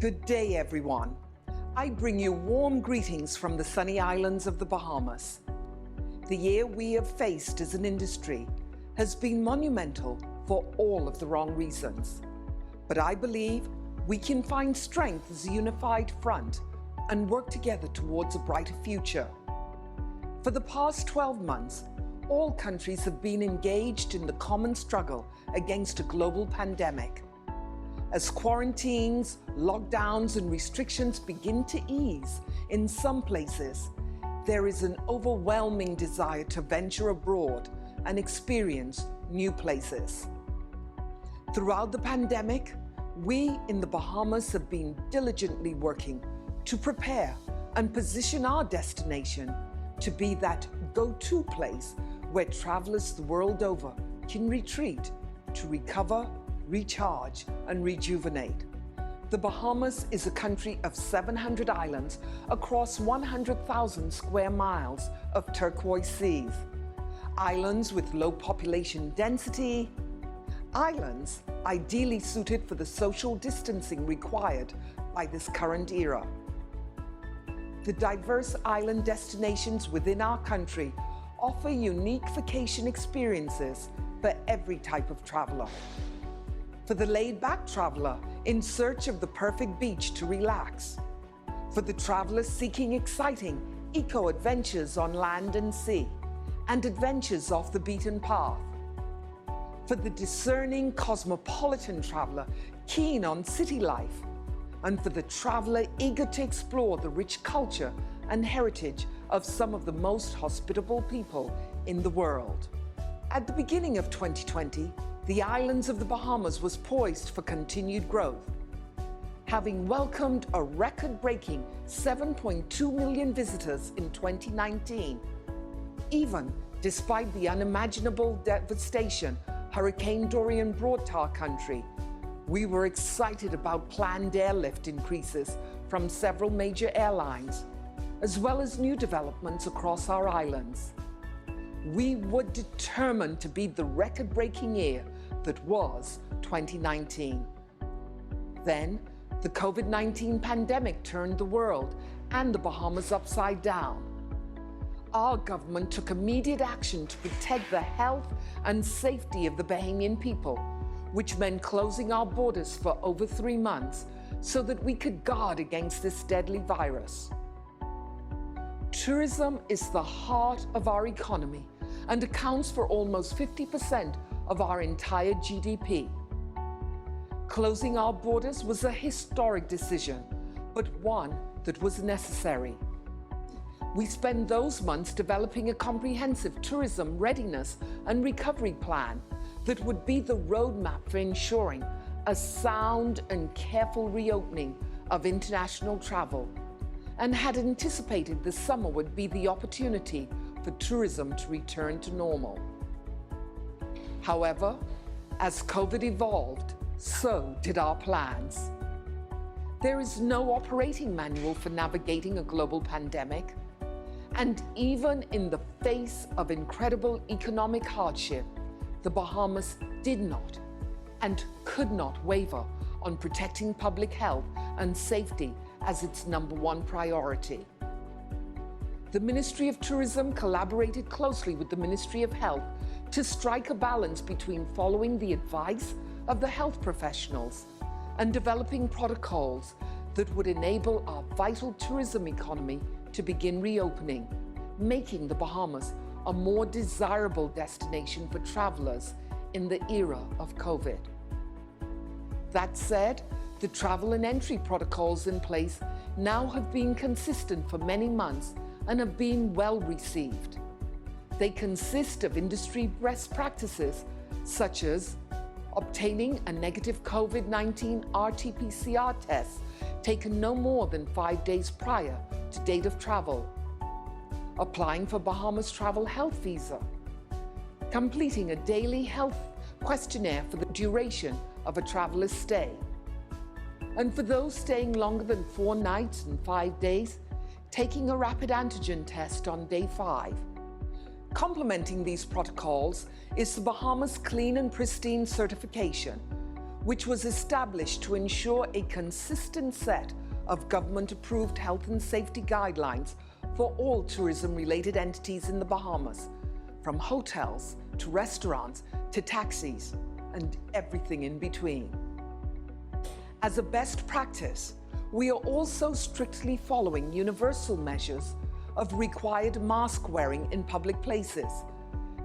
Good day, everyone. I bring you warm greetings from the sunny islands of the Bahamas. The year we have faced as an industry has been monumental for all of the wrong reasons. But I believe we can find strength as a unified front and work together towards a brighter future. For the past 12 months, all countries have been engaged in the common struggle against a global pandemic. As quarantines, lockdowns, and restrictions begin to ease in some places, there is an overwhelming desire to venture abroad and experience new places. Throughout the pandemic, we in the Bahamas have been diligently working to prepare and position our destination to be that go-to place where travelers the world over can retreat to recover, recharge, and rejuvenate. The Bahamas is a country of 700 islands across 100,000 square miles of turquoise seas. Islands with low population density, islands ideally suited for the social distancing required by this current era. The diverse island destinations within our country offer unique vacation experiences for every type of traveler. For the laid-back traveler in search of the perfect beach to relax. For the traveler seeking exciting eco-adventures on land and sea, and adventures off the beaten path. For the discerning cosmopolitan traveler keen on city life, and for the traveler eager to explore the rich culture and heritage of some of the most hospitable people in the world. At the beginning of 2020, the islands of the Bahamas was poised for continued growth, having welcomed a record-breaking 7.2 million visitors in 2019, even despite the unimaginable devastation Hurricane Dorian brought to our country. We were excited about planned airlift increases from several major airlines, as well as new developments across our islands. We were determined to beat the record-breaking year that was 2019. Then, the COVID-19 pandemic turned the world and the Bahamas upside down. Our government took immediate action to protect the health and safety of the Bahamian people, which meant closing our borders for over 3 months so that we could guard against this deadly virus. Tourism is the heart of our economy and accounts for almost 50% of our entire GDP. Closing our borders was a historic decision, but one that was necessary. We spent those months developing a comprehensive tourism readiness and recovery plan that would be the roadmap for ensuring a sound and careful reopening of international travel, and had anticipated the summer would be the opportunity for tourism to return to normal. However, as COVID evolved, so did our plans. There is no operating manual for navigating a global pandemic, and even in the face of incredible economic hardship, the Bahamas did not and could not waver on protecting public health and safety as its #1 priority. The Ministry of Tourism collaborated closely with the Ministry of Health to strike a balance between following the advice of the health professionals and developing protocols that would enable our vital tourism economy to begin reopening, making the Bahamas a more desirable destination for travelers in the era of COVID. That said, the travel and entry protocols in place now have been consistent for many months and have been well received. They consist of industry best practices such as obtaining a negative COVID-19 RT-PCR test taken no more than 5 days prior to date of travel, applying for Bahamas travel health visa, completing a daily health questionnaire for the duration of a traveler's stay, and for those staying longer than 4 nights and 5 days, taking a rapid antigen test on day 5. Complementing these protocols is the Bahamas Clean and Pristine certification, which was established to ensure a consistent set of government-approved health and safety guidelines for all tourism-related entities in the Bahamas, from hotels to restaurants to taxis and everything in between. As a best practice, we are also strictly following universal measures of required mask wearing in public places,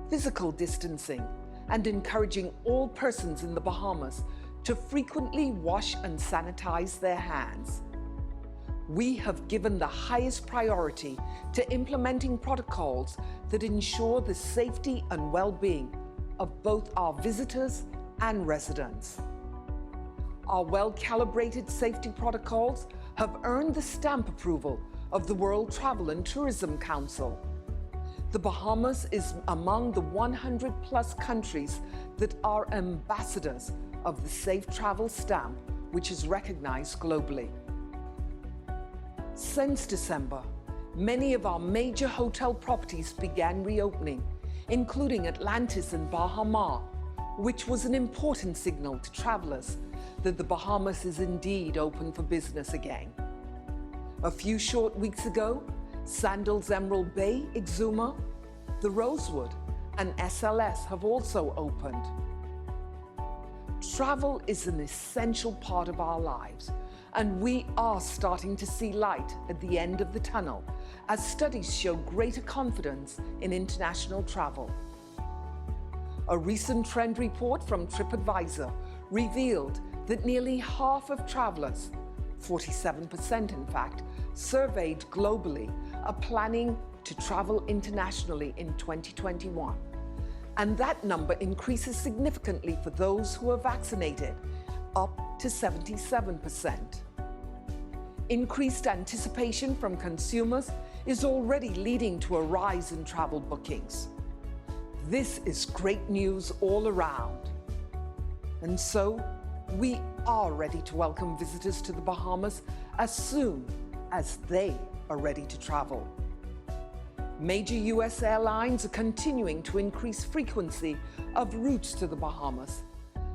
physical distancing, and encouraging all persons in the Bahamas to frequently wash and sanitize their hands. We have given the highest priority to implementing protocols that ensure the safety and well-being of both our visitors and residents. Our well-calibrated safety protocols have earned the stamp approval of the World Travel and Tourism Council. The Bahamas is among the 100-plus countries that are ambassadors of the Safe Travel Stamp, which is recognized globally. Since December, many of our major hotel properties began reopening, including Atlantis in Bahamas, which was an important signal to travelers that the Bahamas is indeed open for business again. A few short weeks ago, Sandals Emerald Bay, Exuma, the Rosewood, and SLS have also opened. Travel is an essential part of our lives, and we are starting to see light at the end of the tunnel as studies show greater confidence in international travel. A recent trend report from TripAdvisor revealed that nearly half of travelers, 47% in fact, surveyed globally are planning to travel internationally in 2021. And that number increases significantly for those who are vaccinated, up to 77%. Increased anticipation from consumers is already leading to a rise in travel bookings. This is great news all around. And so, we are ready to welcome visitors to the Bahamas as soon as they are ready to travel. Major US airlines are continuing to increase frequency of routes to the Bahamas,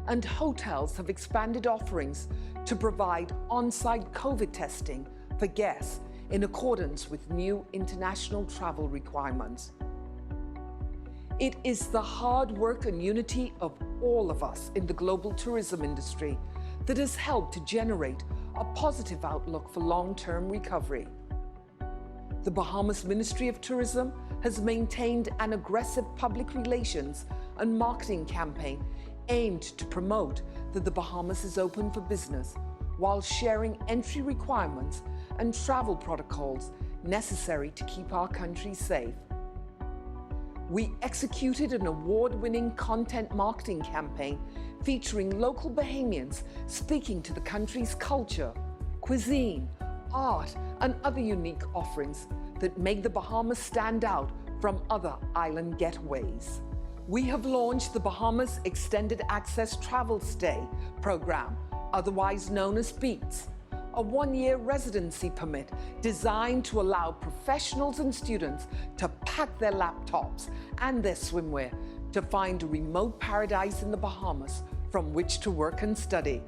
and hotels have expanded offerings to provide on-site COVID testing for guests in accordance with new international travel requirements. It is the hard work and unity of all of us in the global tourism industry that has helped to generate a positive outlook for long-term recovery. The Bahamas Ministry of Tourism has maintained an aggressive public relations and marketing campaign aimed to promote that the Bahamas is open for business while sharing entry requirements and travel protocols necessary to keep our country safe. We executed an award-winning content marketing campaign featuring local Bahamians speaking to the country's culture, cuisine, art, and other unique offerings that make the Bahamas stand out from other island getaways. We have launched the Bahamas Extended Access Travel Stay program, otherwise known as BEATS, a one-year residency permit designed to allow professionals and students to pack their laptops and their swimwear to find a remote paradise in the Bahamas from which to work and study.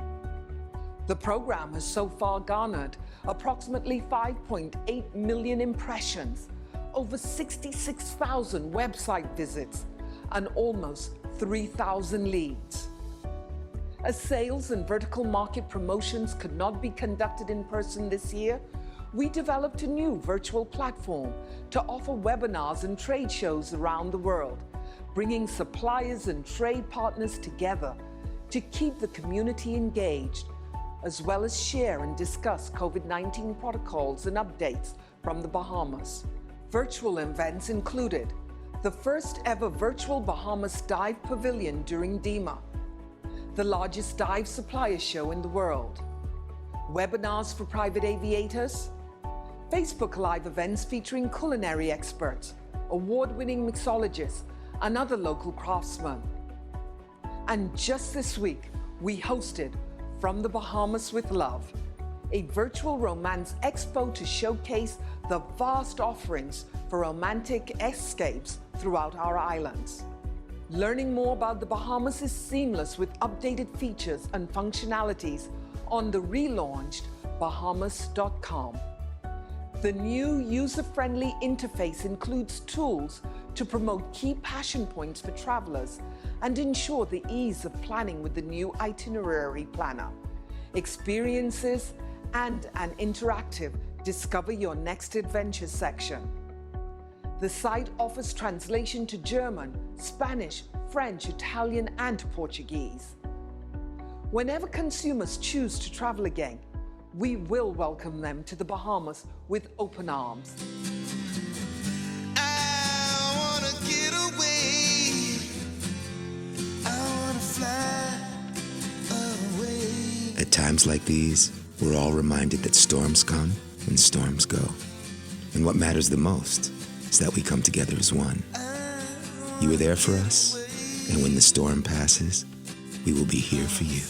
The program has so far garnered approximately 5.8 million impressions, over 66,000 website visits, and almost 3,000 leads. As sales and vertical market promotions could not be conducted in person this year, we developed a new virtual platform to offer webinars and trade shows around the world, bringing suppliers and trade partners together to keep the community engaged, as well as share and discuss COVID-19 protocols and updates from the Bahamas. Virtual events included the first ever virtual Bahamas Dive Pavilion during DEMA, the largest dive supplier show in the world, webinars for private aviators, Facebook Live events featuring culinary experts, award-winning mixologists, and other local craftsmen. And just this week, we hosted From the Bahamas with Love, a virtual romance expo to showcase the vast offerings for romantic escapes throughout our islands. Learning more about the Bahamas is seamless with updated features and functionalities on the relaunched Bahamas.com. The new user-friendly interface includes tools to promote key passion points for travelers and ensure the ease of planning with the new itinerary planner, experiences, and an interactive Discover Your Next Adventure section. The site offers translation to German, Spanish, French, Italian, and Portuguese. Whenever consumers choose to travel again, we will welcome them to the Bahamas with open arms. I wanna get away. I wanna fly away. At times like these, we're all reminded that storms come and storms go. And what matters the most is that we come together as one. You were there for us, and when the storm passes, we will be here for you.